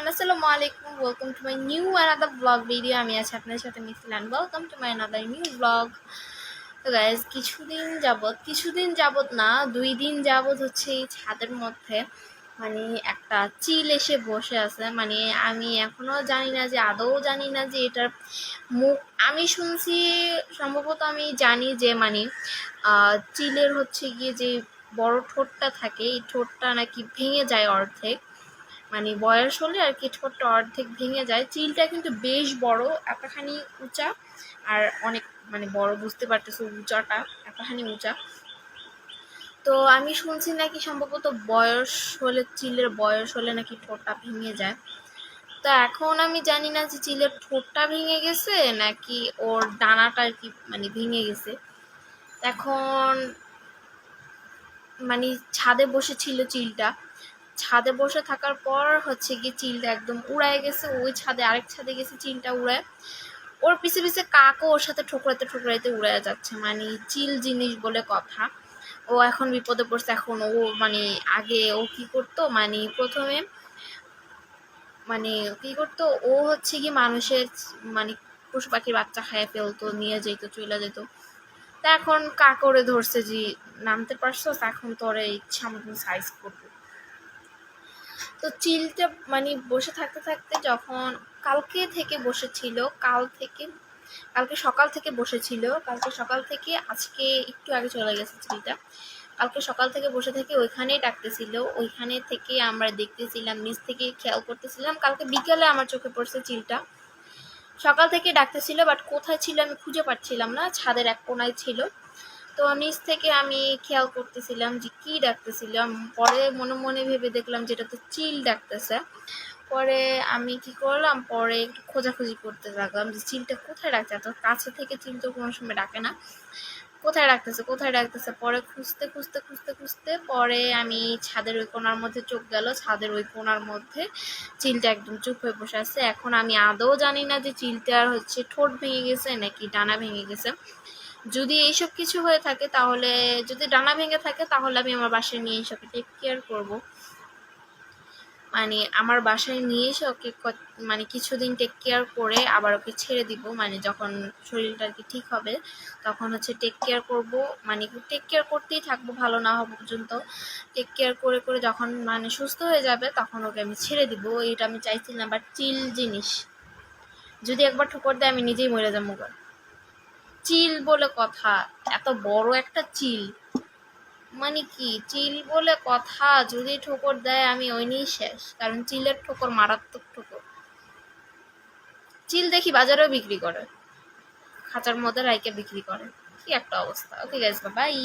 আসসালামু আলাইকুম, welcome to my new another blog video. আমি আছি আপনার সাথে Mithil and welcome to my another new blog. তো গাইজ কিছুদিন যাবত না 2 দিন যাবত হচ্ছে এই ছাদের মধ্যে মানে একটা চিল এসে বসে আছে। মানে আমি এখনো জানি না যে আদৌ জানি না যে এটার মুখ, আমি শুনছি সম্ভবত আমি জানি যে মানে চিলের হচ্ছে গিয়ে যে বড় ঠোঁটটা থাকে এই ঠোঁটটা নাকি ভেঙে যায় অর্ধেক, মানে বয়স হলে আর কি ঠোঁটটা অর্ধেক ভেঙে যায়। চিলটা কিন্তু বেশ বড়, এতখানি উঁচা, আর অনেক মানে বড়, বুঝতে পারতেছো উঁচাটা এতখানি উঁচা। তো আমি শুনছি নাকি সম্ভবত বয়স হলে, চিলের বয়স হলে নাকি ঠোঁটটা ভেঙে যায়। তো এখন আমি জানি না যে চিলের ঠোঁটটা ভেঙে গেছে নাকি ওর ডানাটা আর কি মানে ভেঙে গেছে। এখন মানে ছাদে বসেছিল চিলটা, ছাদে বসে থাকার পর হচ্ছে গিয়ে চিলটা একদম উড়ায় গেছে ওই ছাদে, আরেক ছাদে গেছে চিলটা উড়ায়। ওর পিছে পিছে কাকও ওর সাথে ঠোকরাইতে ঠোকরাইতে উড়ায় যাচ্ছে। মানে চিল জিনিস বলে কথা, ও এখন বিপদে পড়ছে। এখন ও মানে আগে ও কি করতো, মানে প্রথমে মানে কি করতো, ও হচ্ছে কি মানুষের মানে পশু পাখির বাচ্চা খাইয়ে ফেলতো, নিয়ে যেত, চলে যেত। তা এখন কাকড়ে ধরছে যে নামতে পারছো, এখন তোরে ইচ্ছা মতন সাইজ করবো। তো চিলটা মানে বসে থাকতে থাকতে যখন কালকে থেকে বসেছিল, কালকে সকাল থেকে বসেছিল, কালকে সকাল থেকে আজকে একটু আগে চলে গেছে চিলটা। কালকে সকাল থেকে বসে থেকে ওইখানেই ডাকতেছিল, ওইখানে থেকে আমরা দেখতেছিলাম, নিচ থেকে খেয়াল করতেছিলাম। কালকে বিকেলে আমার চোখে পড়ছে চিলটা, সকাল থেকে ডাকতেছিল, বাট কোথায় ছিল আমি খুঁজে পাচ্ছিলাম না, ছাদের এক কোনায় ছিল। তো নিচ থেকে আমি খেয়াল করতেছিলাম যে কি ডাকতেছিলাম, পরে মনে মনে ভেবে দেখলাম যেটা তো চিল ডাকতেছে। পরে আমি কি করলাম, পরে একটু খোঁজাখুঁজি করতে লাগলাম যে চিলটা কোথায় ডাকছে, এত কাছে থেকে চিল তো কোনো সময় ডাকে না, কোথায় ডাকতেছে কোথায় ডাকতেছে। পরে খুঁজতে খুঁজতে খুঁজতে খুঁজতে পরে আমি ছাদের ওই কোণার মধ্যে চোখ গেল, ছাদের ওই কোণার মধ্যে চিলটা একদম চুপ হয়ে বসে আছে। এখন আমি আদৌ জানি না যে চিলটার হচ্ছে ঠোঁট ভেঙে গেছে নাকি ডানা ভেঙে গেছে। যদি এইসব কিছু হয়ে থাকে তাহলে, যদি ডানা ভেঙে থাকে তাহলে আমি আমার বাসায় নিয়ে এসে ওকে টেক কেয়ার করবো। মানে আমার বাসায় নিয়ে এসে ওকে মানে কিছুদিন টেক কেয়ার করে আবার ওকে ছেড়ে দিব। মানে যখন শরীরটা আর কি ঠিক হবে তখন হচ্ছে টেক কেয়ার করব, মানে টেক কেয়ার করতেই থাকবো ভালো না হওয়া পর্যন্ত। টেক কেয়ার করে করে যখন মানে সুস্থ হয়ে যাবে তখন ওকে আমি ছেড়ে দিব। এটা আমি চাইছিলাম, বাট চিল জিনিস যদি একবার ঠোকর দেয় আমি নিজেই মরে যাবো। চিল বলে কথা, এত বড় একটা চিল, মানে কি চিল বলে কথা, যদি ঠোকর দেয় আমি ওই নিয়েই শেষ, কারণ চিলের ঠোকর মারাত্মক ঠোকর। চিল দেখি বাজারেও বিক্রি করে, খাঁচার মধ্যে রাইকে বিক্রি করে, কি একটা অবস্থা। Okay guys, by.